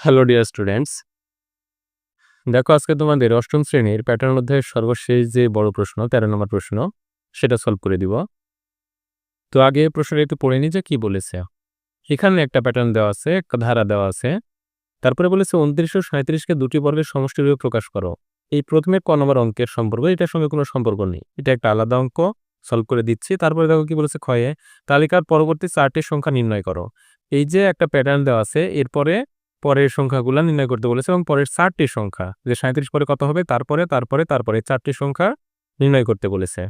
Hello dear students, দেখো আজকে তোমাদের অষ্টম শ্রেণীর প্যাটার্ন অধ্যায়ের সর্বশেষ যে বড় প্রশ্ন 13 নম্বর প্রশ্ন সেটা সলভ করে দিব। তো আগে প্রশ্নটা একটু পড়ে নি যে কি বলেছে। এখানে একটা প্যাটার্ন দেওয়া আছে, একটা ধারা দেওয়া আছে, তারপরে বলেছে 29 ও 37কে দুটি বর্গের সমষ্টিরূপে প্রকাশ করো। এই প্রথমে ক নম্বর অঙ্কের সম্পর্ক, এটার সঙ্গে কোনো সম্পর্ক নেই, এটা একটা আলাদা অঙ্ক, সলভ করে দিচ্ছি। তারপরে দেখো কি বলেছে, ক্ষয়ে তালিকার পরবর্তী 4টি সংখ্যা নির্ণয় করো। এই যে একটা প্যাটার্ন দেওয়া আছে, এরপরে পরের সংখ্যাগুলো নির্ণয় করতে বলেছে এবং পরের 4টি সংখ্যা, যে 37 পরে কত হবে, তারপরে তারপরে তারপরে 4টি সংখ্যা নির্ণয় করতে বলেছে।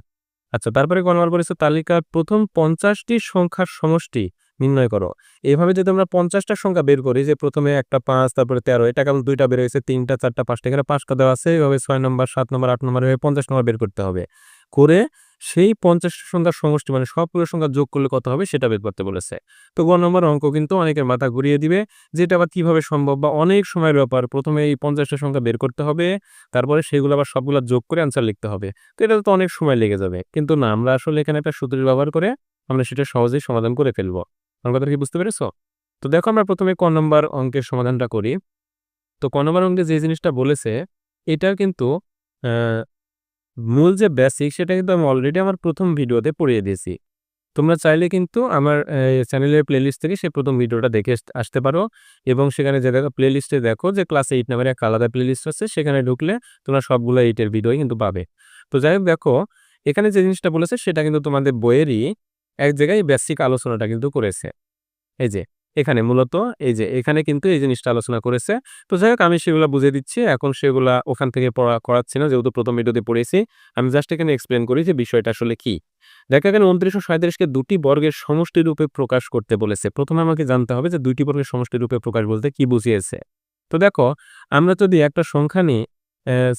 আচ্ছা, তারপরে ক নম্বর বলেছে তালিকার প্রথম 50টি সংখ্যার সমষ্টি নির্ণয় করো। এভাবে যদি আমরা 50টা সংখ্যা বের করি, যে প্রথমে একটা 5, তারপরে 13, এটা কেবল দুইটা বের হয়েছে, 3টা 4টা 5টা, এখানে 5টা দেওয়া আছে, এভাবে 6 নম্বর 7 নম্বর 8 নম্বর এভাবে 50 নম্বর বের করতে হবে। করে সেই 50টা সংখ্যার সমষ্টি মানে সবগুলো সংখ্যা যোগ করলে কত হবে সেটা বের করতে বলেছে। তো গ নম্বর অঙ্ক কিন্তু অনেকের মাথা ঘুরিয়ে দিবে, যেটা আবার কিভাবে সম্ভব বা অনেক সময়ের ব্যাপার। প্রথমে এই 50টা সংখ্যা বের করতে হবে, তারপরে সেগুলো আবার সবগুলো যোগ করে অ্যান্সার লিখতে হবে। তো এটা তো অনেক সময় লেগে যাবে, কিন্তু না, আমরা আসলে এখানে একটা সূত্র ব্যবহার করে আমরা সেটা সহজেই সমাধান করে ফেলবো। আমার কথা কি বুঝতে পেরেছো? তো দেখো আমরা প্রথমে ক নম্বর অঙ্কের সমাধানটা করি। তো ক নম্বর অঙ্কে যে জিনিসটা বলেছে, এটা কিন্তু মূল যে বেসিক সেটা কিন্তু আমি অলরেডি আমার প্রথম ভিডিওতে পড়িয়ে দিয়েছি। তোমরা চাইলে কিন্তু আমার চ্যানেলের প্লেলিস্ট থেকে সেই প্রথম ভিডিওটা দেখে আসতে পারো, এবং সেখানে যে দেখো প্লেলিস্টে দেখো যে ক্লাস 8 নামের একটা আলাদা প্লেলিস্ট আছে, সেখানে ঢুকলে তোমরা সবগুলো 8 এর ভিডিওই কিন্তু পাবে। তো যাই হোক, দেখো এখানে যে জিনিসটা বলেছে সেটা কিন্তু তোমাদের বইয়েরই এক জায়গায় বেসিক আলোচনাটা কিন্তু করেছে। এই যে এখানে মূলত এই যে এখানে কিন্তু এই জিনিসটা আলোচনা করেছে। তো যাই হোক, আমি সেগুলা বুঝিয়ে দিচ্ছি। এখন সেগুলা ওখান থেকে করাচ্ছি না, যেহেতু প্রথম ভিডিওতে পড়েছি। আমি জাস্ট এখানে এক্সপ্লেন করি যে বিষয়টা আসলে কি। দেখো এখানে 29 ও 37কে দুটি বর্গের সমষ্টি রূপে প্রকাশ করতে বলেছে। প্রথমে আমাকে জানতে হবে যে দুইটি বর্গের সমষ্টি রূপে প্রকাশ বলতে কি বুঝিয়েছে। তো দেখো, আমরা যদি একটা সংখ্যা নিই,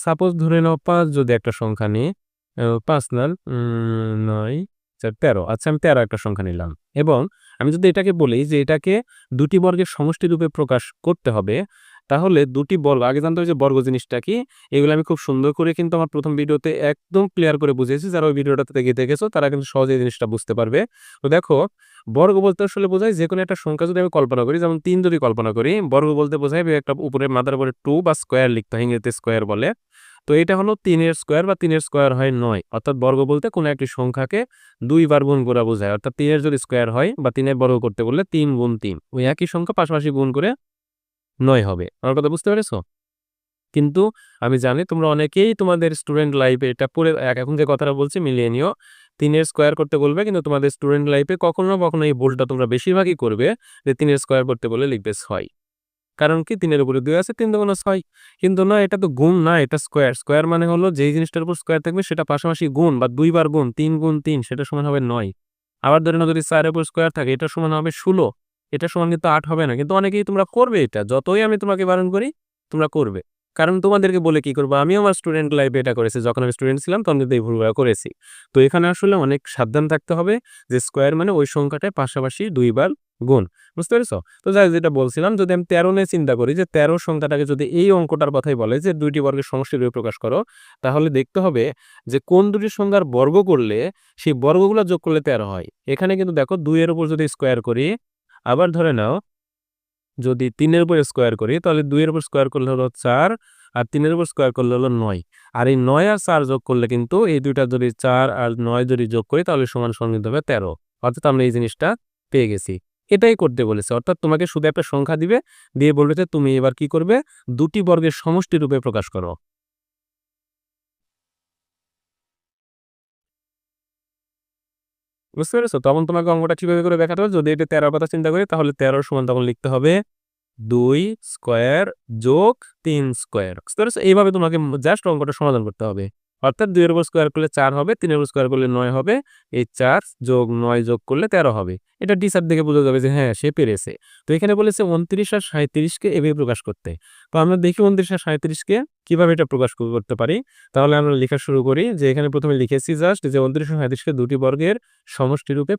সাপোজ ধরে নাও 5, যদি একটা সংখ্যা নিই, 5 নাল 9 4 13। আচ্ছা, আমি 13 একটা সংখ্যা নিলাম, এবং আমি যদি এটাকে বলি যে এটাকে দুটি বর্গের সমষ্টি রূপে প্রকাশ করতে হবে, তাহলে দুটি বর্গ আগে জানতে হবে যে বর্গ জিনিসটা কি। এগুলো আমি খুব সুন্দর করে কিন্তু আমার প্রথম ভিডিওতে একদম ক্লিয়ার করে বুঝিয়েছি। যারা ওই ভিডিওটাতে দেখেছো তারা কিন্তু সহজেই জিনিসটা বুঝতে পারবে। তো দেখো, বর্গ বলতে আসলে বোঝায় যে কোনো একটা সংখ্যা যদি আমি কল্পনা করি, যেমন 3 যদি কল্পনা করি, বর্গ বলতে বোঝায় একটা উপরে মাথার উপরে 2 বা স্কোয়ার লিখতে হয়, ইংরেজিতে স্কোয়ার বলে। তো এটা হলো 3 এর স্কোয়ার, বা 3 এর স্কোয়ার হয় 9। অর্থাৎ বর্গ বলতে কোনো একটি সংখ্যাকে 2 বার গুণ করা বোঝায়। অর্থাৎ 3 এর যদি স্কোয়ার হয় বা 3 এর বর্গ করতে বললে 3 গুণ 3, ওই একই সংখ্যা পাশাপাশি গুণ করে 9 হবে। আমার কথা বুঝতে পেরেছো? কিন্তু আমি জানি তোমরা অনেকেই তোমাদের স্টুডেন্ট লাইফে এটা পড়ে এখন যে কথাটা বলছি মিলিয়ে নিও। 3 এর স্কোয়ার করতে বলবে, কিন্তু তোমাদের স্টুডেন্ট লাইফে কখনো না কখনো এই ভুলটা তোমরা বেশিরভাগই করবে, যে 3 এর স্কোয়ার করতে বললে লিখবে 6। কারণ কি, 3 এর উপরে 2 আছে, 3 দুগুণ 6। কিন্তু না, এটা তো গুণ না, এটা স্কোয়ার। স্কোয়ার মানে হলো যেই জিনিসটার উপর স্কোয়ার থাকবে সেটা পাশাপাশি গুণ বা 2 বার গুণ, 3 গুণ 3 সেটা সমান হবে 9। আবার ধরে নাও যদি 4 এর উপর স্কোয়ার থাকে, এটা সমান হবে 16, এটা সমান কিন্তু 8 হবে না। কিন্তু অনেকেই তোমরা করবে এটা, যতই আমি তোমাকে বারণ করি তোমরা করবে। কারণ তোমাদেরকে বলে কি করবো, আমিও আমার স্টুডেন্ট লাইফে এটা করেছি, যখন আমি স্টুডেন্ট ছিলাম তখন কিন্তু এই ভুলগুলো করেছি। তো এখানে আসলে অনেক সাবধান থাকতে হবে, যে স্কোয়ার মানে ওই সংখ্যাটায় পাশাপাশি 2 বার গুণ। বুঝতে পেরেছো? তো যাই, যেটা বলছিলাম, যদি আমি 13 নিয়ে চিন্তা করি, যে 13 সংখ্যাটাকে যদি এই অঙ্কটার কথাই বলে যে দুইটি বর্গের সমষ্টি রূপে প্রকাশ করো, তাহলে দেখতে হবে যে কোন দুটি সংখ্যার বর্গ করলে সেই বর্গগুলো যোগ করলে 13 হয়। এখানে কিন্তু দেখো 2 এর উপর যদি স্কোয়ার করি, আবার ধরে নাও যদি 3 এর উপর স্কোয়ার করি, তাহলে 2 এর উপর স্কোয়ার করলে হলো 4, আর 3 এর উপর স্কোয়ার করলে হলো 9। আর এই 9 আর 4 যোগ করলে কিন্তু এই দুইটা যদি 4 আর 9 যদি যোগ করি, তাহলে সমান সমান কিন্তু হবে 13। অর্থাৎ আমরা এই জিনিসটা পেয়ে গেছি। এটাই করতে বলেছে। অর্থাৎ তোমাকে শুধু একটা সংখ্যা দিবে, দিয়ে বলবে যে তুমি এবার কি করবে, দুটি বর্গের সমষ্টি রূপে প্রকাশ করো। বুঝতে পেরেছো? তখন তোমাকে অঙ্কটা কিভাবে করে দেখাতে হবে, যদি এটা 13 কথা চিন্তা করি, তাহলে 13 সমান তখন লিখতে হবে 2 স্কোয়ার যোগ 3 স্কোয়ার। বুঝতে পেরেছো? এইভাবে তোমাকে জাস্ট অঙ্কটা সমাধান করতে হবে। অর্থাৎ 2 এর উপর স্কোয়ার করলে 4 হবে, 3 এর উপর স্কোয়ার করলে 9 হবে। এই 4 যোগ 9 যোগ করলে 13 হবে। এটা টিচার দেখে বোঝা যাবে যে হ্যাঁ, সে পেরেছে। তো এখানে বলেছে 29 আর 37কে এভাবে প্রকাশ করতে। তো আমরা দেখি 29 আর 37কে কিভাবে এটা প্রকাশ করতে পারি। তাহলে আমরা লেখা শুরু করি, যে এখানে প্রথমে লিখেছি জাস্ট যে 29 আর 37কে দুটি বর্গের সমষ্টি রূপে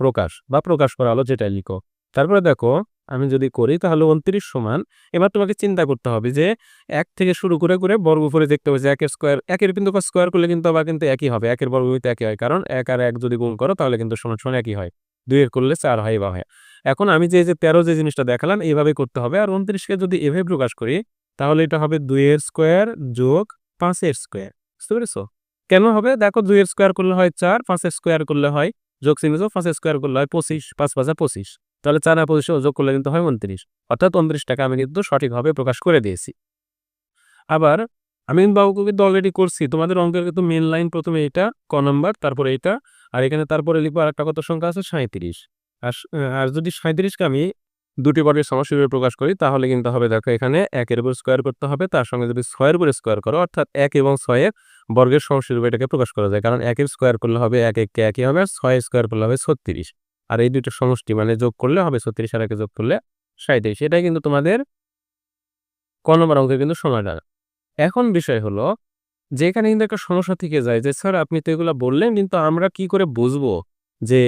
প্রকাশ করা হলো, যেটাই লিখো। তারপরে দেখো, আমি যদি করি তাহলে 29 সমান, এবার তোমাকে চিন্তা করতে হবে যে 1 থেকে শুরু করে করে বর্গ করে দেখতে হবে যে 1 এর স্কোয়ার, 1 এর কিন্তু স্কোয়ার করলে কিন্তু আবার কিন্তু একই হবে, 1 এর বর্গ কিন্তু একই হয়, কারণ 1 আর 1 যদি গুণ করো তাহলে কিন্তু সমান সমান একই হয়। 2 এর করলে 4 হয় বা হয়। এখন আমি যে 13 যে জিনিসটা দেখালাম এইভাবে করতে হবে। আর 29কে যদি এভাবে প্রকাশ করি তাহলে এটা হবে 2 এর স্কোয়ার যোগ 5 এর স্কোয়ার। বুঝতে পেরেছো? কেন হবে? দেখো 2 এর স্কোয়ার করলে হয় 4, 5 এর স্কোয়ার করলে হয় যোগ চিহ্ন যোগ 5 এর স্কোয়ার করলে হয় 25, 5 5 যা 25। তাহলে 4 আর 25 যোগ করলে কিন্তু হয় 29। অর্থাৎ 29 টাকা আমি কিন্তু সঠিকভাবে প্রকাশ করে দিয়েছি। আবার আমি কিন্তু অলরেডি করছি। তোমাদের অঙ্কের কিন্তু মেইন লাইন প্রথমে এটা, ক নাম্বার, তারপরে এটা, আর এখানে তারপরে লিখবো আরেকটা কত সংখ্যা আছে 37। আর যদি 37 কে আমি দুটি বর্গের সমষ্টি রূপে প্রকাশ করি তাহলে কিন্তু হবে দেখো এখানে 1 এর উপর স্কয়ার করতে হবে। তার সঙ্গে যদি 6 এর উপর স্কয়ার করো অর্থাৎ 1 এবং 6 এর বর্গের সমষ্টি রূপে এটাকে প্রকাশ করা যায়। কারণ 1 এর স্কয়ার করলে হবে 1 1 কে একই হবে, আর 6 এর স্কয়ার করলে হবে 36। আর এই দুইটার সমষ্টি মানে যোগ করলে হবে 36 আর 1 যোগ করলে 37। এটাই কিন্তু তোমাদের ক নম্বর অঙ্কের কিন্তু সমাধান। এখন বিষয় হলো যে এখানে কিন্তু একটা সমস্যা থেকে যায় যে, "স্যার আপনি তো এগুলা বললেন কিন্তু আমরা কি করে বুঝবো যে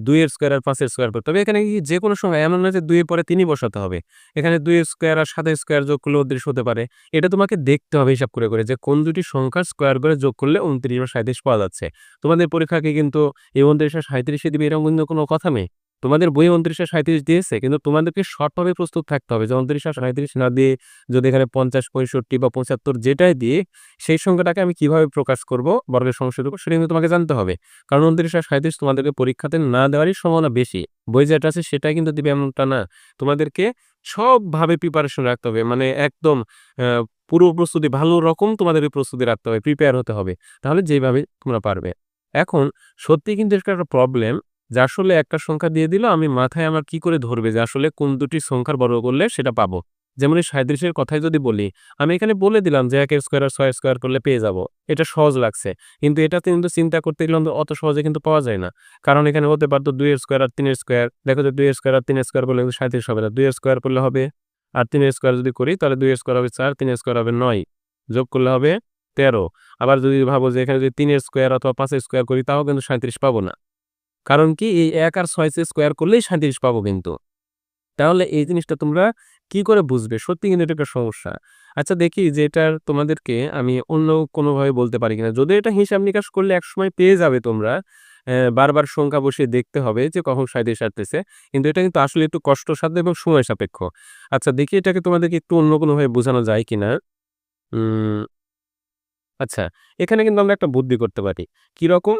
২ এর স্কয়ার আর ৫ এর স্কয়ার করতে হবে?" এখানে কি যেকোনো সময় এমন না যে ২ এর পরে ৩ ই বসাতে হবে। এখানে ২ এর স্কয়ার আর ৭ এর স্কয়ার যোগ করলে ২৯ হতে পারে। এটা তোমাকে দেখতে হবে হিসাব করে যে কোন দুটি সংখ্যার স্কয়ার করে যোগ করলে ২৯ বা ৩৭ পাওয়া যাচ্ছে। তোমাদের পরীক্ষাকে কিন্তু এই ২৯ আর ৩৭ এ দিবে এরকম কিন্তু কোনো কথা নেই। তোমাদের বইয়ে ২৯ আর ৩৭ দিয়েছে কিন্তু তোমাদেরকে শর্টভাবে প্রস্তুত থাকতে হবে যে ২৯ আর ৩৭ না দিয়ে যদি এখানে ৫০, ৬৫ বা ৭৫ যেটাই দিই সেই সংখ্যাটাকে আমি কিভাবে প্রকাশ করব বর্গের সমষ্টির উপর সেটা কিন্তু তোমাকে জানতে হবে। কারণ ২৯ আর ৩৭ তোমাদেরকে পরীক্ষাতে না দেওয়ারই সম্ভাবনা বেশি। বই যেটা আছে সেটাই কিন্তু দিবে এমনটা না। তোমাদেরকে সবভাবে প্রিপারেশন রাখতে হবে। মানে একদম আ পুরো প্রস্তুতি ভালো রকম তোমাদেরকে প্রস্তুতি রাখতে হবে। প্রিপেয়ার হতে হবে। তাহলে যেভাবে তোমরা পারবে। এখন সত্যিই কিন্তু এটা একটা প্রবলেম যে আসলে একটা সংখ্যা দিয়ে দিল আমি মাথায় আমার কি করে ধরবে যে আসলে কোন দুটি সংখ্যার বর্গ করলে সেটা পাবো। যেমন এই ৩৭ এর কথাই যদি বলি আমি এখানে বলে দিলাম যে ১ এর স্কয়ার আর ৬ এর স্কয়ার করলে পেয়ে যাবো। এটা সহজ লাগছে। কিন্তু এটাতে কিন্তু চিন্তা করতে গেলে অত সহজে কিন্তু পাওয়া যায় না। কারণ এখানে হতে পারত ২ এর স্কয়ার আর ৩ এর স্কয়ার। দেখো যে ২ এর স্কয়ার আর ৩ এর স্কয়ার করলে কিন্তু ৩৭ হবে না। ২ এর স্কয়ার করলে হবে আর ৩ এর স্কয়ার যদি করি তাহলে ২ এর স্কয়ার হবে ৪, ৩ এর স্কয়ার হবে ৯। যোগ করলে হবে ১৩। আবার যদি ভাবো যে এখানে যদি ৩ এর স্কয়ার অথবা ৫ এর স্কয়ার করি তাও কিন্তু ৩৭ পাবো না। কারণ কি এই ১ আর ৬ কে স্কয়ার করলেই ৩৭ পাবো কিন্তু। তাহলে এই জিনিসটা তোমরা কি করে বুঝবে? সত্যি কিন্তু এটা একটা সমস্যা। আচ্ছা দেখি যে এটার তোমাদেরকে আমি অন্য কোনোভাবে বলতে পারি কিনা। যদিও এটা হিসাব নিকাশ করলে একসময় পেয়ে যাবে তোমরা। বারবার সংখ্যা বসিয়ে দেখতে হবে যে কখন ৩৭ আসতেছে। কিন্তু এটা কিন্তু আসলে একটু কষ্টসাধ্য এবং সময় সাপেক্ষ। আচ্ছা দেখি এটাকে তোমাদেরকে একটু অন্য কোনোভাবে বোঝানো যায় কিনা। উম আচ্ছা, এখানে কিন্তু আমরা একটা বুদ্ধি করতে পারি। কিরকম?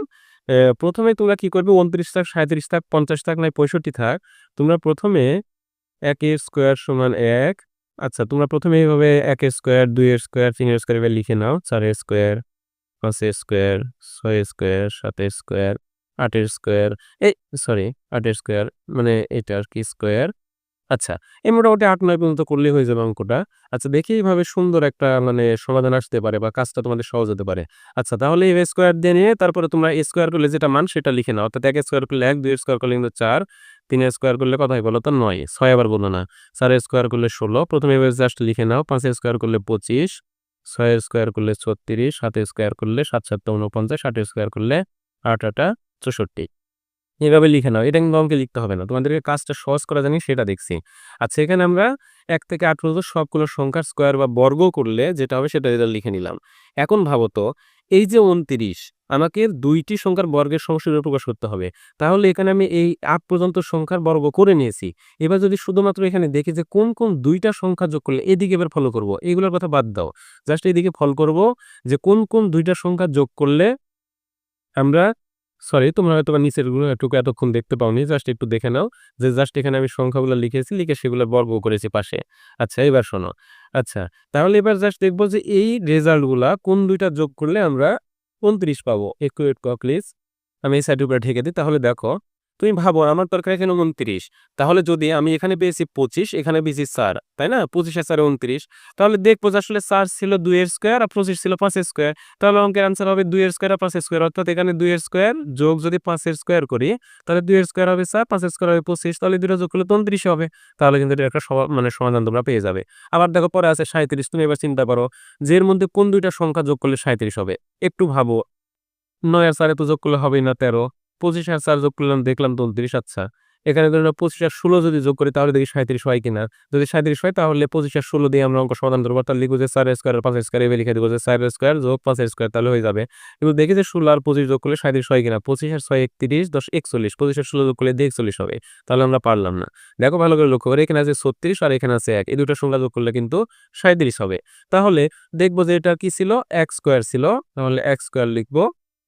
১ম এ তোমরা কি করবে ২৯ থাক, ৩৭ থাক, ৫০ থাক, নয় ৬৫ থাক। তোমরা ১ম এ ১ এর স্কয়ার সমান ১। আচ্ছা তোমরা ১ম এ এভাবে ১ এর স্কয়ার, ২ এর স্কয়ার, ৩ এর স্কয়ার এভাবে লিখে নাও। ৪ এর স্কয়ার, ৫ এর স্কয়ার, ৬ এর স্কয়ার, ৭ এর স্কয়ার, ৮ এর স্কয়ার, এই সরি ৮ এর স্কয়ার মানে এটা আরকি স্কয়ার। আচ্ছা, এই মোটামুটি ৮-৯ পর্যন্ত করলেই হয়ে যাবে অঙ্কটা। আচ্ছা দেখি এভাবে সুন্দর একটা মানে সমাধান আসতে পারে বা কাজটা তোমাদের সহজ হতে পারে। আচ্ছা তাহলে এই স্কোয়ার দিয়ে নিয়ে তারপরে তোমরা স্কোয়ার করলে যেটা মান সেটা লিখে নাও। অর্থাৎ ১ এর স্কোয়ার করলে ১, ২ এর স্কোয়ার করলে কিন্তু ৪, ৩ এর স্কোয়ার করলে কত হয় বলো তো ৯, ৬ আবার বলো না। ৪ এর স্কোয়ার করলে ১৬, ১ম এভাবে জাস্ট লিখে নাও। ৫ এর স্কোয়ার করলে ২৫, ৬ এর স্কোয়ার করলে ৩৬, ৭ এর স্কোয়ার করলে ৭ ৭ ৪৯, ৮ এর স্কোয়ার করলে ৮ ৮ ৬৪। এভাবে লিখে নাও। এটা কিন্তু অঙ্কে লিখতে হবে না। তোমাদেরকে কাজটা সহজ করা জানি সেটা দেখছি। আচ্ছা এখানে আমরা ১ থেকে ৮ পর্যন্ত সবগুলো সংখ্যার স্কয়ার বা বর্গ করলে যেটা হবে সেটা এটা লিখে নিলাম। এখন ভাবো তো এই যে ২৯ আমাকে ২ টি সংখ্যার বর্গের সমষ্টিরূপে প্রকাশ করতে হবে। তাহলে এখানে আমি এই ৮ পর্যন্ত সংখ্যার বর্গ করে নিয়েছি। এবার যদি শুধুমাত্র এখানে দেখি যে কোন ২ টা সংখ্যা যোগ করলে এদিকে এবার ফলো করব। এগুলোর কথা বাদ দাও। জাস্ট এদিকে ফলো করব যে কোন ২ টা সংখ্যা যোগ করলে আমরা সরি তোমরা হয়তোবা নিচের গুলো এটুকু এতক্ষণ দেখতে পাওনি। জাস্ট একটু দেখে নাও যে জাস্ট এখানে আমি সংখ্যাগুলো লিখেছি, লিখে সেগুলোর বর্গ করেছি পাশে। আচ্ছা এবার শোনো। আচ্ছা তাহলে এবার জাস্ট দেখব যে এই রেজাল্ট গুলা কোন ২ টা যোগ করলে আমরা ২৯ পাবো। একটু ওয়েট করো প্লিজ। আমি এই সাইডের উপরে ঢেকে দিই। তাহলে দেখো, তুমি ভাবো আমার দরকার এখানে ২৯। তাহলে যদি আমি এখানে পেয়েছি ২৫, এখানে পেয়েছি ৪, তাই না? ২৫ আর ৪ ২৯। তাহলে দেখবো যে আসলে ৪ ছিল ২ এর স্কয়ার আর ২৫ ছিল ৫ এর স্কয়ার। তাহলে অঙ্কের আনসার হবে ২ এর স্কয়ার আর ৫ এর স্কয়ার। অর্থাৎ এখানে ২ এর স্কয়ার যোগ যদি ৫ এর স্কয়ার করি, তাহলে ২ এর স্কয়ার হবে ৪, ৫ এর স্কয়ার হবে ২৫। তাহলে ২ টা যোগ করলে ২৯ হবে। তাহলে কিন্তু এটা একটা মানে সমাধান তোমরা পেয়ে যাবে। আবার দেখো পরে আছে ৩৭। তুমি এবার চিন্তা করো যে এর মধ্যে কোন ২ টা সংখ্যা যোগ করলে ৩৭ হবে? একটু ভাবো। ৯ আর ৪ এ তো যোগ করলে হবেই না ১৩। ২৫ আর ৪ যোগ করলাম দেখলাম ২৯। আচ্ছা এখানে ধরুন 25 আর 16 যদি যোগ করি তাহলে দেখি 37 হয় কিনা। যদি 37 হয় তাহলে 25 আর 16 দিয়ে আমরা অঙ্ক সমাধান করব। অর্থাৎ লিখব যে 4 এর স্কয়ার আর 5 এর স্কয়ার এভাবে লিখে দেব যে 4 এর স্কয়ার যোগ 5 এর স্কয়ার তাহলে হয়ে যাবে। কিন্তু দেখি যে 16 আর 25 যোগ করলে 37 হয় কিনা। 25 আর 6 31, 10 41, 25 আর 16 যোগ করলে দিয়ে 41 হবে। তাহলে আমরা পারলাম না। দেখো ভালো করে লক্ষ্য করে এখানে আছে 36 আর এখানে আছে 1। এই দুটো সংখ্যা যোগ করলে কিন্তু 37 হবে। তাহলে দেখব যে এটা কি ছিল? x স্কয়ার ছিল। তাহলে x স্কয়ার লিখব।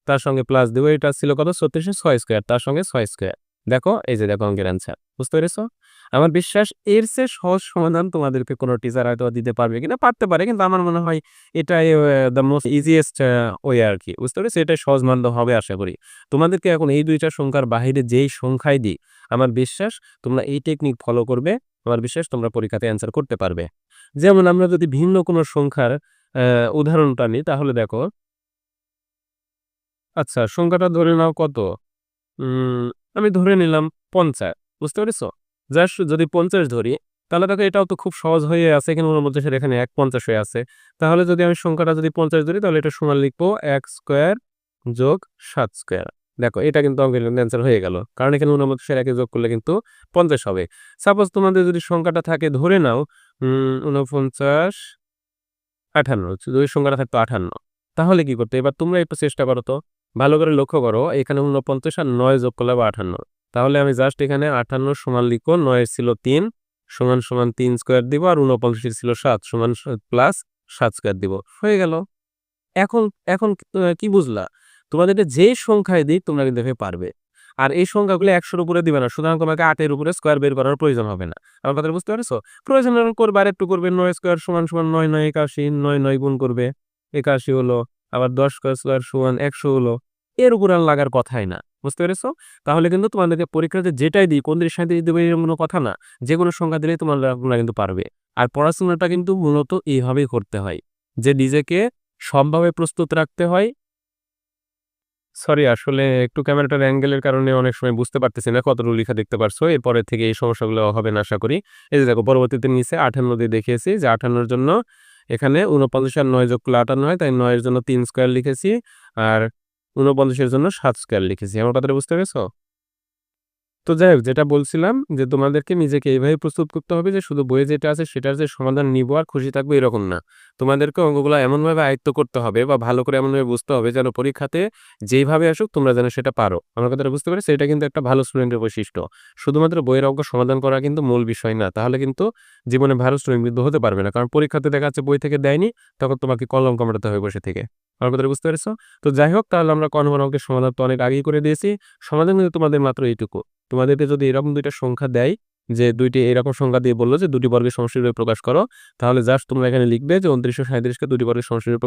তার সঙ্গে প্লাস দেব। এটা ছিল কত? 36 এর 6 স্কয়ার। তার সঙ্গে 6 স্কয়ার। দেখো এই যে দেখো অঙ্কের অ্যান্সার। বুঝতে পেরেছো? আমার বিশ্বাস এর চেয়ে সহজ সমাধান তোমাদেরকে কোনো টিচার হয়তো দিতে পারবে কিনা, পারতে পারে। কিন্তু আমার মনে হয় এটাই দ্যা মোস্ট ইজিয়েস্ট ওয়ে আরকি। বুঝতে পেরেছো? এটাই সহজ মাধ্যম হবে আশা করি। তোমাদেরকে এখন এই ২ টা সংখ্যার বাহিরে যেই সংখ্যাই দিই, আমার বিশ্বাস তোমরা এই টেকনিক ফলো করবে। আমার বিশ্বাস তোমরা পরীক্ষাতে অ্যান্সার করতে পারবে। যেমন আমরা যদি ভিন্ন কোনো সংখ্যার উদাহরণটা নিই তাহলে দেখো। আচ্ছা সংখ্যাটা ধরে নাও কত? আমি ধরে নিলাম ৫০। বুঝতে পেরেছো? জাস্ট যদি ৫০ ধরি, তাহলে দেখো এটাও তো খুব সহজ হয়ে আছে। এখানে ৪৯ এর এখানে ১ হয়ে আছে। তাহলে যদি আমি সংখ্যাটা যদি ৫০ ধরি তাহলে এটা সমান লিখবো x স্কয়ার যোগ ৭ স্কয়ার। দেখো এটা কিন্তু অঙ্কের অ্যান্সার হয়ে গেল। কারণ এখানে ৪৯ এর ১ যোগ করলে কিন্তু ৫০ হবে। সাপোজ তোমাদের যদি সংখ্যাটা থাকে ধরে নাও ৪৯, ৫৮, যদি সংখ্যাটা থাকতো ৫৮, তাহলে কি করতে? এবার তোমরা একটু চেষ্টা করো তো। ভালো করে লক্ষ্য করো এখানে ৪৯ আর ৯ যোগ করলে হবে ৫৮। তাহলে আমি জাস্ট এখানে ৫৮ সমান লিখবো ৯ এর ছিল ৩ সমান ৩ স্কয়ার দিব আর ৪৯ এর ছিল ৭ সমান প্লাস ৭ স্কয়ার দিব। হয়ে গেল। এখন এখন কি বুঝলা? তোমাদেরকে যে সংখ্যায় দিই তোমরা কিন্তু এভাবে পারবে। আর এই সংখ্যাগুলো ১০০ এর উপরে দিবে না। সুতরাং তোমাকে ৮ এর উপরে স্কয়ার বের করার প্রয়োজন হবে না। আমার কথাটা বুঝতে পেরেছো? প্রয়োজন হলে করবে আরেকটু করবে ৯ স্কয়ার সমান ৯ ৯ ৮১, ৯ ৯ গুণ করবে। ৮১ হলো। আবার ১০ স্কয়ার সমান ১০০ হলো। এর উপর আর লাগার কথাই না। বুঝতে পেরেছো? তাহলে কিন্তু তোমাদেরকে পরীক্ষাতে যেটাই দিই ২৯ ৩৭ দেবে এরকম কোনো কথা না। যেকোনো সংখ্যা দিলেই তোমরা কিন্তু পারবে। আর পড়াশোনাটা কিন্তু মূলত এইভাবেই করতে হয়। যে নিজেকে সবভাবে প্রস্তুত রাখতে হয়। সরি আসলে একটু ক্যামেরাটার অ্যাঙ্গেলের কারণে অনেক সময় বুঝতে পারতেছি না কতটুকু লিখা দেখতে পারছো। এরপরের থেকে এই সমস্যাগুলো হবে না আশা করি। এই যে দেখো পরবর্তীতে নিচে ৫৮ দিয়ে দেখিয়েছি যে ৫৮ এর জন্য এখানে ৪৯ আর ৯ যোগ করলে ৫৮ হয়। তাই ৯ এর জন্য ৩ স্কয়ার লিখেছি। আর ৪৯ এর জন্য ৭ স্কয়ার লিখেছি। আমার কথাটা বুঝতে পেরেছো? তো যাই হোক যেটা বলছিলাম যে তোমাদেরকে নিজেকে এইভাবে প্রস্তুত করতে হবে যে শুধু বইয়ে যেটা আছে সেটার যে সমাধান নিবো আর খুশি থাকবো এরকম না। তোমাদেরকে অঙ্কগুলো এমনভাবে আয়ত্ত করতে হবে বা ভালো করে এমনভাবে বুঝতে হবে যেন পরীক্ষাতে যেইভাবে আসুক তোমরা যেন সেটা পারো। আমার কথাটা বুঝতে পেরেছো? এটা কিন্তু একটা ভালো স্টুডেন্টের বৈশিষ্ট্য। শুধুমাত্র বইয়ের অঙ্ক সমাধান করা কিন্তু মূল বিষয় না। তাহলে কিন্তু জীবনে ভালো স্টুডেন্ট কিন্তু হতে পারবে না। কারণ পরীক্ষাতে দেখা যাচ্ছে বই থেকে দেয়নি, তখন তোমাকে কলম কামড়াতে হবে বসে থেকে। আমার কথাটা বুঝতে পেরেছো? তো যাই হোক তাহলে আমরা ক নম্বর অঙ্কের সমাধান তো অনেক আগেই করে দিয়েছি। সমাধান কিন্তু তোমাদের মাত্র এইটুকু। তোমাদেরকে যদি এরকম ২ টা সংখ্যা দেয়, যে ২ টি এরকম সংখ্যা দিয়ে বলল যে ২ টি বর্গের সমষ্টিরূপে প্রকাশ করো। তাহলে জাস্ট তোমরা এখানে লিখবে যে ২৯ ও ৩৭ কে ২ টি বর্গের সমষ্টিরূপে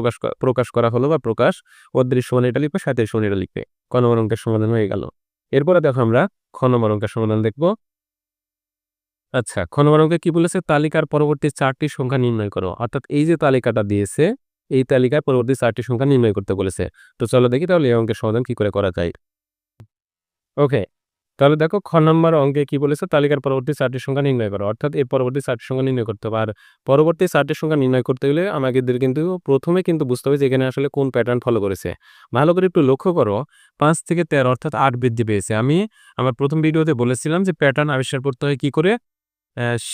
প্রকাশ করা হলো বা প্রকাশ। ৩৯ সমান এটা লিখবে, ৩৭ সমান এটা লিখবে। ক নম্বর অঙ্কের সমাধান হয়ে গেল। এরপরে দেখো আমরা খ নম্বর অঙ্কের সমাধান দেখব। আচ্ছা খ নম্বর অঙ্কে কি বলেছে? তালিকার পরবর্তী ৪ টি সংখ্যা নির্ণয় করো। অর্থাৎ এই যে তালিকাটা দিয়েছে, এই তালিকার পরবর্তী ৪ টি সংখ্যা নির্ণয় করতে বলেছে। তো চলো দেখি তাহলে এই অঙ্কের সমাধান কি করে করা যায়। ওকে। তাহলে দেখো খ নম্বর অঙ্কে কি বলেছে? তালিকার পরবর্তী ৪ টি সংখ্যা নির্ণয় করো। অর্থাৎ এর পরবর্তী ৪ টি সংখ্যা নির্ণয় করতে হবে। আর পরবর্তী ৪ টি সংখ্যা নির্ণয় করতে গেলে আমাদের কিন্তু ১ম এ কিন্তু বুঝতে হবে যে এখানে আসলে কোন প্যাটার্ন ফলো করেছে। ভালো করে একটু লক্ষ্য করো ৫ থেকে ১৩ অর্থাৎ ৮ বৃদ্ধি পেয়েছে। আমি আমার ১ম ভিডিওতে বলেছিলাম যে প্যাটার্ন আবিষ্কার করতে হয় কি করে?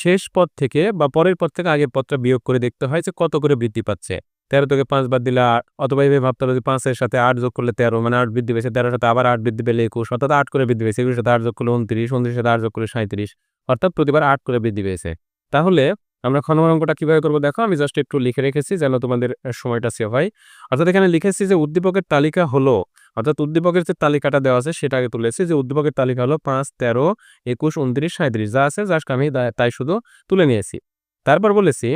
শেষ পদ থেকে বা পরের পদ থেকে আগের পদটা বিয়োগ করে দেখতে হয় যে কত করে বৃদ্ধি পাচ্ছে। ১৩ থেকে ৫ বাদ দিলে অথবা এইভাবে ভাবতে হবে যে ৫ এর সাথে ৮ যোগ করলে ১৩ মানে ৮ বৃদ্ধি পেয়েছে। ১৩ এর সাথে আবার ৮ বৃদ্ধি পেলে ২১ অর্থাৎ ৮ করে বৃদ্ধি পেয়েছে। ২১ এর সাথে ৮ যোগ করলে ২৯, ২৯ এর সাথে ৮ যোগ করলে ৩৭ অর্থাৎ প্রতিবার ৮ করে বৃদ্ধি পেয়েছে। তাহলে আমরা খ নম্বর অঙ্কটা কিভাবে করব দেখো, আমি জাস্ট একটু লিখে রেখেছি যেন তোমাদের সময়টা সেভ হয়। অর্থাৎ এখানে লিখেছি যে উদ্দীপকের তালিকা হলো, অর্থাৎ উদ্দীপকের যে তালিকাটা দেওয়া আছে সেটা আগে তুলেছি যে উদ্দীপকের তালিকা হলো ৫, ১৩, ২১, ২৯, ৩৭ যা আছে জাস্ট আমি তাই শুধু তুলে নিয়েছি। তারপর বলেছি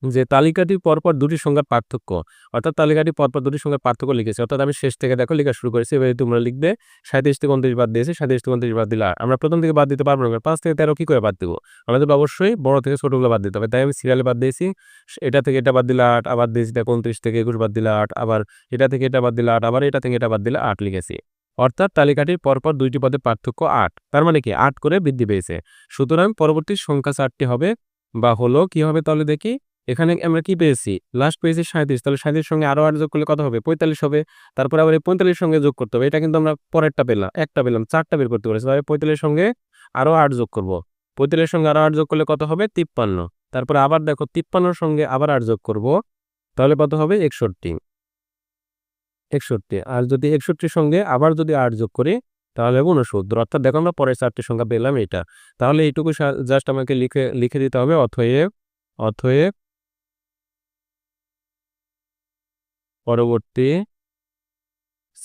যে তালিকাটির পরপর ২ টি সংখ্যার পার্থক্য। অর্থাৎ তালিকাটির পরপর ২ টি সংখ্যার পার্থক্য লিখেছি। অর্থাৎ আমি শেষ থেকে দেখো লেখা শুরু করেছি। এভাবে তোমরা লিখবে ৩৭ থেকে ২৯ বাদ দিয়েছি, ৩৭ থেকে ২৯ বাদ দিলে আমরা প্রথম থেকে বাদ দিতে পারবো না। ৫ থেকে ১৩ কি করে বাদ দিব? আমাদের অবশ্যই বড় থেকে ছোটগুলো বাদ দিতে হবে। তাই আমি সিরিয়ালে বাদ দিয়েছি। এটা থেকে এটা বাদ দিলে ৮, আবার দিয়েছি ২৯ থেকে ২১ বাদ দিলে ৮, আবার এটা থেকে এটা বাদ দিলে ৮, আবার এটা থেকে এটা বাদ দিলে ৮ লিখেছি। অর্থাৎ তালিকাটির পরপর ২ টি পদের পার্থক্য ৮। তার মানে কি ৮ করে বৃদ্ধি পেয়েছে। সুতরাং পরবর্তী সংখ্যা ৪ টি হবে বা হলো কি হবে তাহলে দেখি। এখানে আমরা কি পেয়েছি? লাস্ট পেয়েছি ৩৭। তাহলে ৩৭ এর সঙ্গে আরো ৮ যোগ করলে কত হবে? ৪৫ হবে। তারপরে আবার এই ৪৫ এর সঙ্গে যোগ করতে হবে। এটা কিন্তু আমরা পরেরটা পেলাম, একটা পেলাম, ৪ টা বের করতে পেরেছি। তাহলে ৪৫ এর সঙ্গে আরও 8 যোগ করব। 45 সঙ্গে আরও 8 যোগ করলে কত হবে? 53। তারপরে আবার দেখো 53 সঙ্গে আবার 8 যোগ করব, তাহলে কত হবে? 61। 61 আর যদি 61 সঙ্গে আবার যদি 8 যোগ করি তাহলে হবে 69। অর্থাৎ দেখো আমরা পরের 4টি সংখ্যা পেলাম এটা। তাহলে এইটুকু জাস্ট আমাকে লিখে দিতে হবে, অতএব পরবর্তী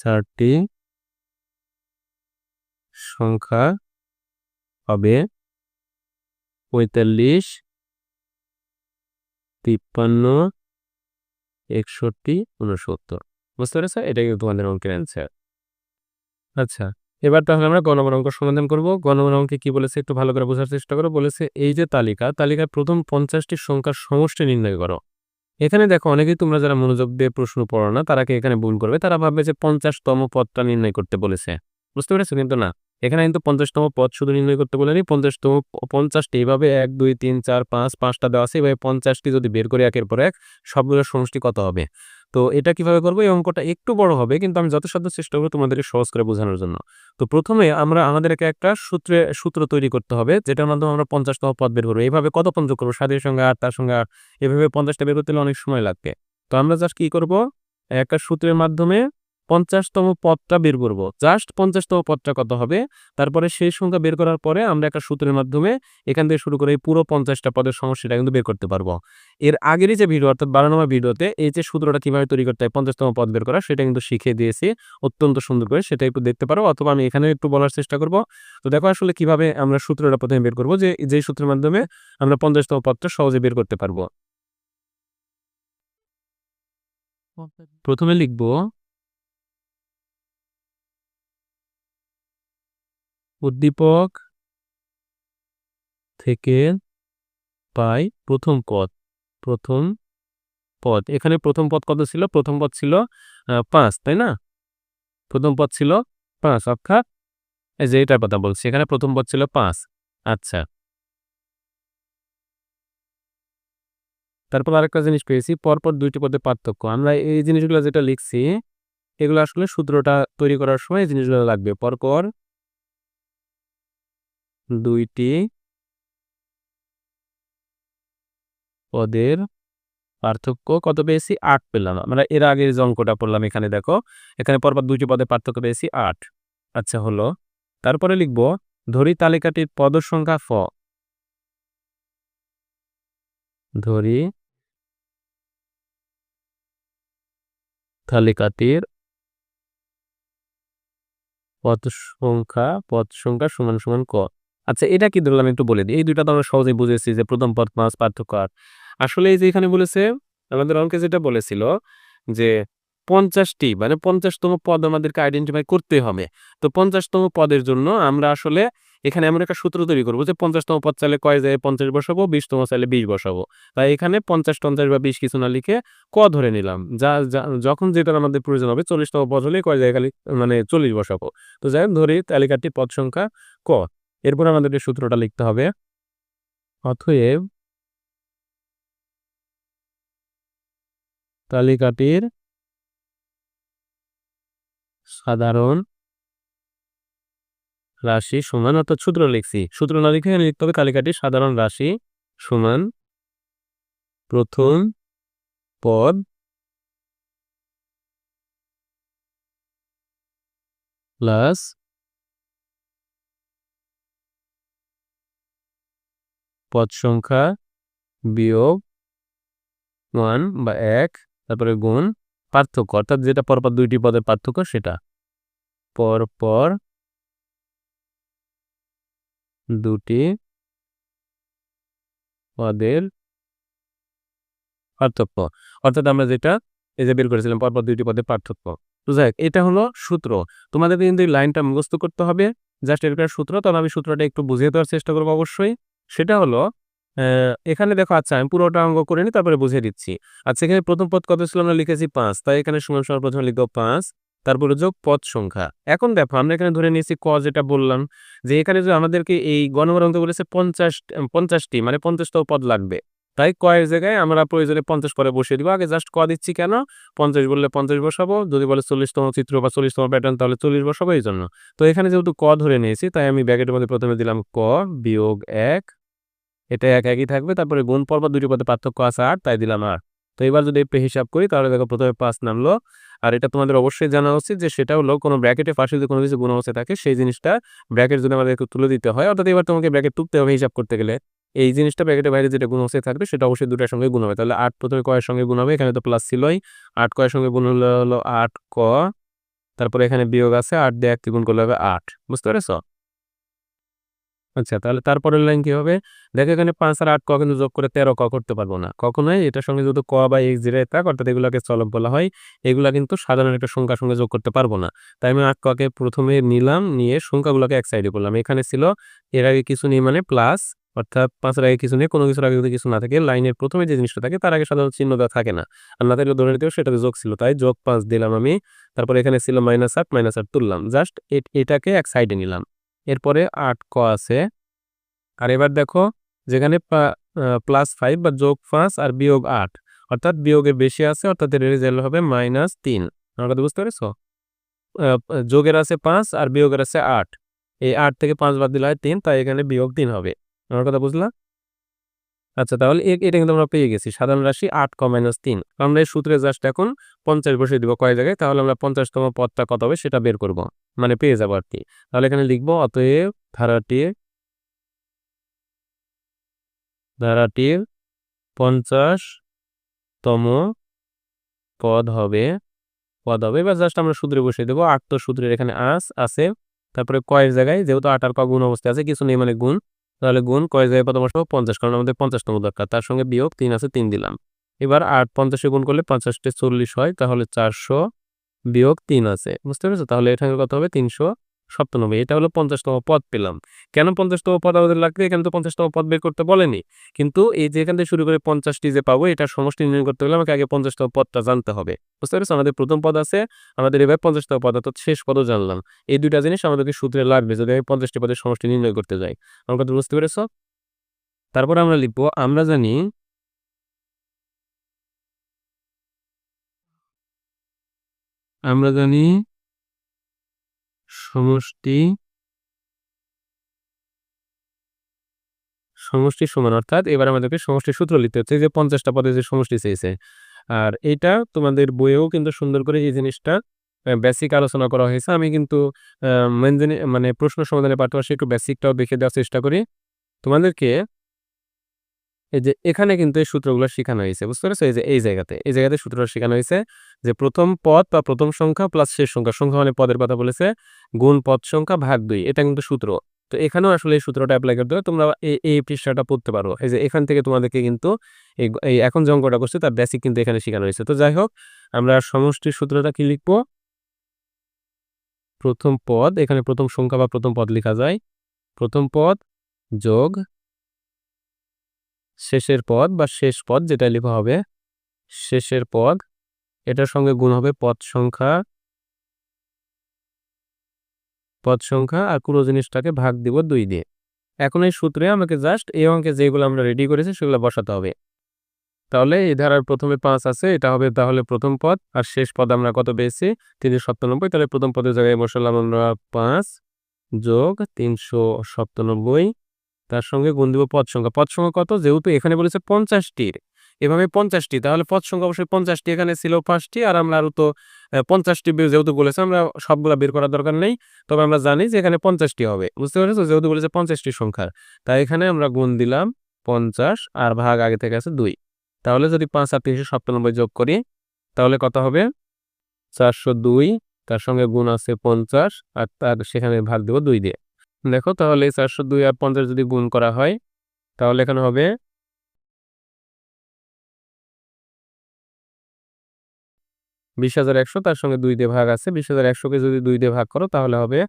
4টি সংখ্যা হবে 45, 53, 61, 69। বুঝতে পেরেছো? এটাই কিন্তু তোমাদের অঙ্কের অ্যান্সার। আচ্ছা, এবার তাহলে আমরা গ নম্বর অঙ্ক সমাধান করব। গ নম্বর অঙ্কে কি বলেছে একটু ভালো করে বোঝার চেষ্টা করো। বলেছে এই যে তালিকায় প্রথম 50টি সংখ্যার সমষ্টি নির্ণয় করো। এখানে দেখো অনেকেই তোমরা যারা মনোযোগ দিয়ে প্রশ্ন পড়ো না তারা কি এখানে ভুল করবে, তারা ভাববে যে 50তম পদটা নির্ণয় করতে বলেছে। বুঝতে পেরেছো? কিন্তু না, এখানে কিন্তু 50তম পদ শুধু নির্ণয় করতে বলেনি, 50টি এইভাবে 1 2 3 4 5 5টা দেওয়া আছে, এইভাবে 50টি যদি বের করি একের পর এক সবগুলোর সমষ্টি কত হবে। তো এটা কিভাবে করবো? এই অঙ্কটা একটু বড় হবে কিন্তু আমি যথাসাধ্য চেষ্টা করবো তোমাদেরকে সহজ করে বোঝানোর জন্য। তো প্রথমে আমাদেরকে একটা সূত্র তৈরি করতে হবে যেটার মাধ্যমে আমরা 50তম পদ বের করবো। এইভাবে কত পদ যোগ করবো? 7 সঙ্গে 8, তার সঙ্গে 8, এভাবে 50টা বের করতে হলে অনেক সময় লাগবে। তো আমরা জাস্ট কি করব? একটা সূত্রের মাধ্যমে 50তম পদটা বের করব। জাস্ট 50তম পদটা কত হবে, তারপরে সেই সংখ্যা বের করার পরে আমরা একটা সূত্রের মাধ্যমে এখান থেকে শুরু করে এই পুরো 50টা পদের সমষ্টিটা কিন্তু বের করতে পারবো। এর আগেরই যে ভিডিও অর্থাৎ 12 নম্বর ভিডিওতে এই যে সূত্রটা কিভাবে তৈরি করতে হয় 50তম পদ বের করা সেটা কিন্তু শিখিয়ে দিয়েছি অত্যন্ত সুন্দর করে, সেটা একটু দেখতে পারো অথবা আমি এখানে একটু বলার চেষ্টা করব। তো দেখো আসলে কিভাবে আমরা সূত্রটা প্রথমে বের করব, যে সূত্রের মাধ্যমে আমরা 50তম পদটা সহজে বের করতে পারবো। প্রথমে লিখব উদ্দীপক থেকে পাই প্রথম পদ। এখানে প্রথম পদ কত ছিল? প্রথম পদ ছিল 5, তাই না? প্রথম পদ ছিল 5, অর্থাৎ এই যে এটার কথা বলছি, এখানে প্রথম পদ ছিল 5। আচ্ছা, তারপর আরেকটা জিনিস পেয়েছি, পরপর 2টি পদের পার্থক্য। আমরা এই জিনিসগুলো যেটা লিখছি এগুলো আসলে সূত্রটা তৈরি করার সময় এই জিনিসগুলো লাগবে। পরপর 2টি পদের পার্থক্য কত পেয়েছি? 8 পেলাম। আমরা এর আগে যে অঙ্কটা পড়লাম এখানে দেখো, এখানে পরপর 2টি পদের পার্থক্য পেয়েছি 8। আচ্ছা, হলো। তারপরে লিখব ধরি তালিকাটির পদ সংখ্যা ধরি তালিকাটির পদ সংখ্যা সমান সমান ক। আচ্ছা, এটা কি ধরলাম একটু বলে দিই। এই দুইটা তো আমরা সহজেই বুঝেছি যে প্রথম পদ 5, পার্থক্য 8। আসলে এই যে এখানে বলেছে আমাদের অঙ্কে যেটা বলেছিল যে 50টি মানে 50তম পদ আমাদেরকে আইডেন্টিফাই করতে হবে। তো 50তম পদের জন্য আমরা আসলে এখানে এমন একটা সূত্র তৈরি করব যে 50তম পদ চাইলে কয় জায়গায় 50 বসাবো, 20তম চাইলে 20 বসাবো। তাই এখানে 50 50 বা 20 কিছু না লিখে ক ধরে নিলাম। যখন যেটার আমাদের প্রয়োজন হবে 40তম পদ হলে কয় জায়গায় মানে 40 বসাবো। তো যাই হোক, ধরি তালিকাটির পদ সংখ্যা ক। এরপর আমাদের এই সূত্রটা লিখতে হবে, অতএব তালিকাটির সাধারণ রাশি সমান, অর্থাৎ সূত্র লিখছি, সূত্র না লিখে এখানে লিখতে হবে তালিকাটির সাধারণ রাশি সমান প্রথম পদ প্লাস পদ সংখ্যা বিয়োগ 1 বা 1, তারপরে গুণ পার্থক্য, অর্থাৎ যেটা পরপর 2টি পদের পার্থক্য সেটা। পরপর 2টি পদের পার্থক্য, অর্থাৎ আমরা যেটা এই যে বের করেছিলাম পরপর 2টি পদের পার্থক্য। তো যাই হোক, এটা হলো সূত্র। তোমাদের কিন্তু এই লাইনটা মুখস্থ করতে হবে, জাস্ট এটার সূত্র। তবে আমি সূত্রটা একটু বুঝিয়ে দেওয়ার চেষ্টা করবো অবশ্যই। সেটা হলো এখানে দেখো, আচ্ছা আমি পুরোটা অঙ্ক করে নিই তারপরে বুঝিয়ে দিচ্ছি। আচ্ছা, এখানে প্রথম পদ কত ছিল? আমরা লিখেছি 5, তাই এখানে সমান সমান প্রথমে লিখব 5, তারপরে যোগ পদ সংখ্যা। এখন দেখো আমরা এখানে ধরে নিয়েছি ক, যেটা বললাম যে এখানে যে আমাদেরকে এই গ নম্বর অঙ্কে বলেছে 50টি মানে 50তম পদ লাগবে। তাই কয়ের জায়গায় আমরা প্রয়োজনে 50 পরে বসিয়ে দিব। আগে জাস্ট দিচ্ছি কেন? 50 বললে 50 বসাবো। যদি বলে 40তম চিত্র বা 40তম প্যাটার্ন তাহলে 40 বসাবো এইজন্য। তো এখানে যেহেতু ধরে নিয়েছি তাই আমি ব্র্যাকেটের মধ্যে প্রথমে দিলাম বিয়োগ ১। এটা একই থাকবে। তারপরে গুণ পর ২ টি পদে পার্থক্য আছে ৮ তাই দিলাম ৮। তো এবার যদি হিসাব করি তাহলে দেখো প্রথমে ৫ নামলো। আর এটা তোমাদের অবশ্যই জানা উচিত যে সেটা হলো কোনো ব্র্যাকেটের পাশে যদি কোনো কিছু গুণ অবস্থায় থাকে সেই জিনিসটা ব্র্যাকেট যদি আমাদেরকে তুলে দিতে হয়, অর্থাৎ এবার তোমাকে ব্র্যাকেট তুলতে হবে হিসাব করতে গেলে। এই জিনিসটা ব্র্যাকেটের বাইরে যেটা গুণ অবস্থায় থাকবে সেটা অবশ্যই ২ টার সঙ্গে গুণ হবে। তাহলে ৮ প্রথমে কয়ের সঙ্গে গুণ হবে, এখানে তো প্লাস ছিলই। ৮ কয়ের সঙ্গে গুণ হলো ৮ তারপরে এখানে বিয়োগ আছে ৮ দিয়ে ১ কে গুণ করলে হবে ৮। বুঝতে পেরেছো? আচ্ছা, তাহলে তারপরের লাইন কি হবে? দেখো এখানে ৫ আর ৮ কিন্তু যোগ করে ১৩ করতে পারবো না। কখনোই এটার সঙ্গে যদি বা x জিরায় থাক, অর্থাৎ এগুলাকে চলক বলা হয়। এগুলা কিন্তু সাধারণ একটা সংখ্যার সঙ্গে যোগ করতে পারবো না। তাই আমি ৮ কে প্রথমে নিলাম, নিয়ে সংখ্যাগুলোকে এক সাইডে করলাম। এখানে ছিল এর আগে কিছু নেই মানে প্লাস, অর্থাৎ ৫ এর আগে কিছু নেই, কোনো কিছুর আগে যদি কিছু না থাকে, লাইনের প্রথমে যে জিনিসটা থাকে তার আগে সাধারণত চিহ্ন দেওয়া থাকে না। আর না থাকলে ধরে নিতে হবে সেটাতে যোগ ছিল। তাই যোগ ৫ দিলাম আমি। তারপরে এখানে ছিল -৮ তুললাম। জাস্ট এটাকে এক সাইডে নিলাম। এরপরে ৮ আছে। আর এবার দেখো যেখানে +৫ বা +৫ আর -৮, অর্থাৎ বিয়োগের বেশি আছে, অর্থাৎ এর রেজাল্ট হবে -৩। আমার কথা বুঝতে পেরেছো? যোগের আছে ৫ আর বিয়োগের আছে ৮। এই ৮ থেকে ৫ বাদ দিলে হয় ৩, তাই এখানে বিয়োগ ৩ হবে। আমার কথা বুঝলা? আচ্ছা, তাহলে এটা কিন্তু আমরা পেয়ে গেছি। সাধারণ রাশি ৮ -৩। আমরা এই সূত্রে জাস্ট এখন ৫০ বসিয়ে দিব কয় জায়গায়, তাহলে আমরা ৫০তম পদটা কত হবে সেটা বের করব। মানে পেয়ে যাবো আরকি। তাহলে এখানে লিখব অতএব ধারাটির ৫০তম পদ হবে। এবার জাস্ট আমরা সূত্রে বসিয়ে দেবো। ৮ তো সূত্রের এখানে আছে। তারপরে কয়ের জায়গায় যেহেতু ৮ আর গুণ অবস্থায় আছে, কিছু নেই মানে গুণ। তাহলে গুণ কয়ের জায়গায় কত বসাবো? ৫০, কারণ আমাদের ৫০তম দরকার। তার সঙ্গে বিয়োগ ৩ আছে, ৩ দিলাম। এবার ৮ ৫০ এ গুণ করলে ৫০ তে ৪০ হয়, তাহলে ৪০০ বিয়োগ ৩ আছে। বুঝতে পেরেছো? তাহলে এখানে কত হবে? ৩৯৭। এটা হলো ৫০তম পদ পেলাম। কেন ৫০তম পদ আমাদের লাগবে? এখানে তো ৫০তম পদ বের করতে বলেনি। কিন্তু এই যে এখান থেকে শুরু করে ৫০টি যে পাবো এটার সমষ্টি নির্ণয় করতে হলে আমাকে আগে ৫০তম পদটা জানতে হবে। বুঝতে পেরেছো? আমাদের প্রথম পদ আছে, আমাদের এবার ৫০তম পদ, অর্থাৎ শেষ পদও জানলাম। এই ২ টা জিনিস আমাদেরকে সূত্রে লাগবে যদি আমি ৫০টি পদের সমষ্টি নির্ণয় করতে যাই। আমার কথা বুঝতে পেরেছো? তারপর আমরা লিখব আমরা জানি সমষ্টি সমান, অর্থাৎ এবার আমাদেরকে সমষ্টির সূত্র লিখতে হচ্ছে যে ৫০টা পদে যে সমষ্টি চেয়েছে। আর এইটা তোমাদের বইয়েও কিন্তু সুন্দর করে এই জিনিসটা বেসিক আলোচনা করা হয়েছে। আমি কিন্তু মেইন মানে প্রশ্ন সমাধানের পাশাপাশি একটু বেসিকটাও দেখিয়ে দেওয়ার চেষ্টা করি। তোমাদেরকে এই যে এখানে কিন্তু এই সূত্রগুলো শিখানো হয়েছে। বুঝতে পেরেছো? এই জায়গাতে সূত্রটা শিখানো হয়েছে যে প্রথম পদ বা প্রথম সংখ্যা প্লাস শেষ সংখ্যা, সংখ্যা মানে পদের কথা বলেছে, গুণ পদ সংখ্যা ভাগ ২। এটা কিন্তু সূত্র। তো এখানেও আসলে এই সূত্রটা এপ্লাই করতে হবে। তোমরা এই পৃষ্ঠাটা পড়তে পারো। এই যে এখান থেকে তোমাদেরকে কিন্তু এই এখন যে অঙ্কটা করছি তার বেসিক কিন্তু এখানে শিখানো হয়েছে। তো যাই হোক, আমরা সমষ্টির সূত্রটা কি লিখব? প্রথম পদ, এখানে প্রথম সংখ্যা বা প্রথম পদ লেখা যায়। প্রথম পদ যোগ শেষের পদ বা শেষ পদ, যেটা লেখা হবে শেষের পদ, এটার সঙ্গে গুণ হবে পদ সংখ্যা আর পুরো জিনিসটাকে ভাগ দিব ২ দিয়ে। এখন এই সূত্রে আমাকে জাস্ট এই অঙ্কে যেগুলো আমরা রেডি করেছি সেগুলো বসাতে হবে। তাহলে এই ধারার প্রথমে ৫ আছে, এটা হবে তাহলে প্রথম পদ, আর শেষ পদ আমরা কত পেয়েছি? ৩৯৭। তাহলে প্রথম পদের জায়গায় বসালাম আমরা ৫ যোগ ৩৯৭, তার সঙ্গে গুণ দিব পদ সংখ্যা। পদ সংখ্যা কত? যেহেতু এখানে বলেছে ৫০টির, এভাবে ৫০টি, তাহলে পদ সংখ্যা অবশ্যই ৫০টি। এখানে ছিল ৫টি, আর আমরা আরো তো ৫০টি যেহেতু বলেছে আমরা সবগুলা বের করার দরকার নেই। তবে আমরা জানি যে এখানে ৫০টি হবে। বুঝতে পেরেছো? যেহেতু বলেছে ৫০টি সংখ্যা, তাই এখানে আমরা গুণ দিলাম ৫০ আর ভাগ আগে থেকে আছে ২। তাহলে যদি ৫ আর ৩৯৭ যোগ করি তাহলে কত হবে? ৪০২, তার সঙ্গে গুণ আছে ৫০ আর তার সেখানে ভাগ দেব ২ দিয়ে। দেখো তাহলে ৪০২ আর ৫০ যদি গুণ করা হয় তাহলে এখানে হবে ২০,১০০, তার সঙ্গে ২ দিয়ে ভাগ আছে। ২০,১০০ কে যদি ২ দিয়ে ভাগ করো তাহলে হবে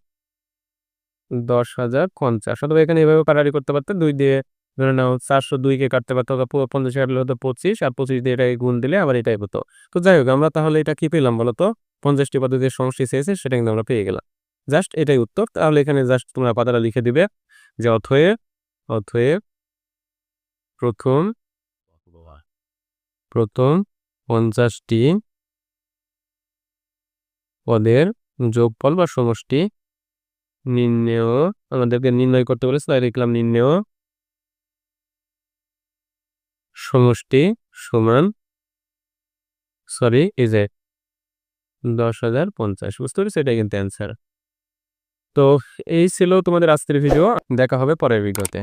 ১০,০৫০। অথবা এখানে এভাবে কাটাকাটি করতে পারতে, ২ দিয়ে ধরে নাও ৪০২ কে কাটতে পারতো, ৫০ কাটলে হতো ২৫, আর ২৫ দিয়ে এটাকে গুণ দিলে আবার এটাই হতো। তো যাই হোক, আমরা তাহলে এটা কি পেলাম বলো তো? ৫০টি পদ্ধতির সমষ্টি চেয়েছে সেটা কিন্তু আমরা পেয়ে গেলাম। জাস্ট এটাই উত্তর। তাহলে এখানে জাস্ট তোমরা কথাটা লিখে দিবে যে অতএব প্রথম প্রথম 50টি পদের যোগফল বা সমষ্টি নির্ণেয়, আমাদেরকে নির্ণয় করতে বলেছে, তাই লিখলাম নির্ণেয় সমষ্টি সমান এই যে 10,050। বুঝতে পেরেছি? এটাই কিন্তু অ্যান্সার। তো এই ছিল তোমাদের আজকের ভিডিও। দেখা হবে পরের ভিডিওতে।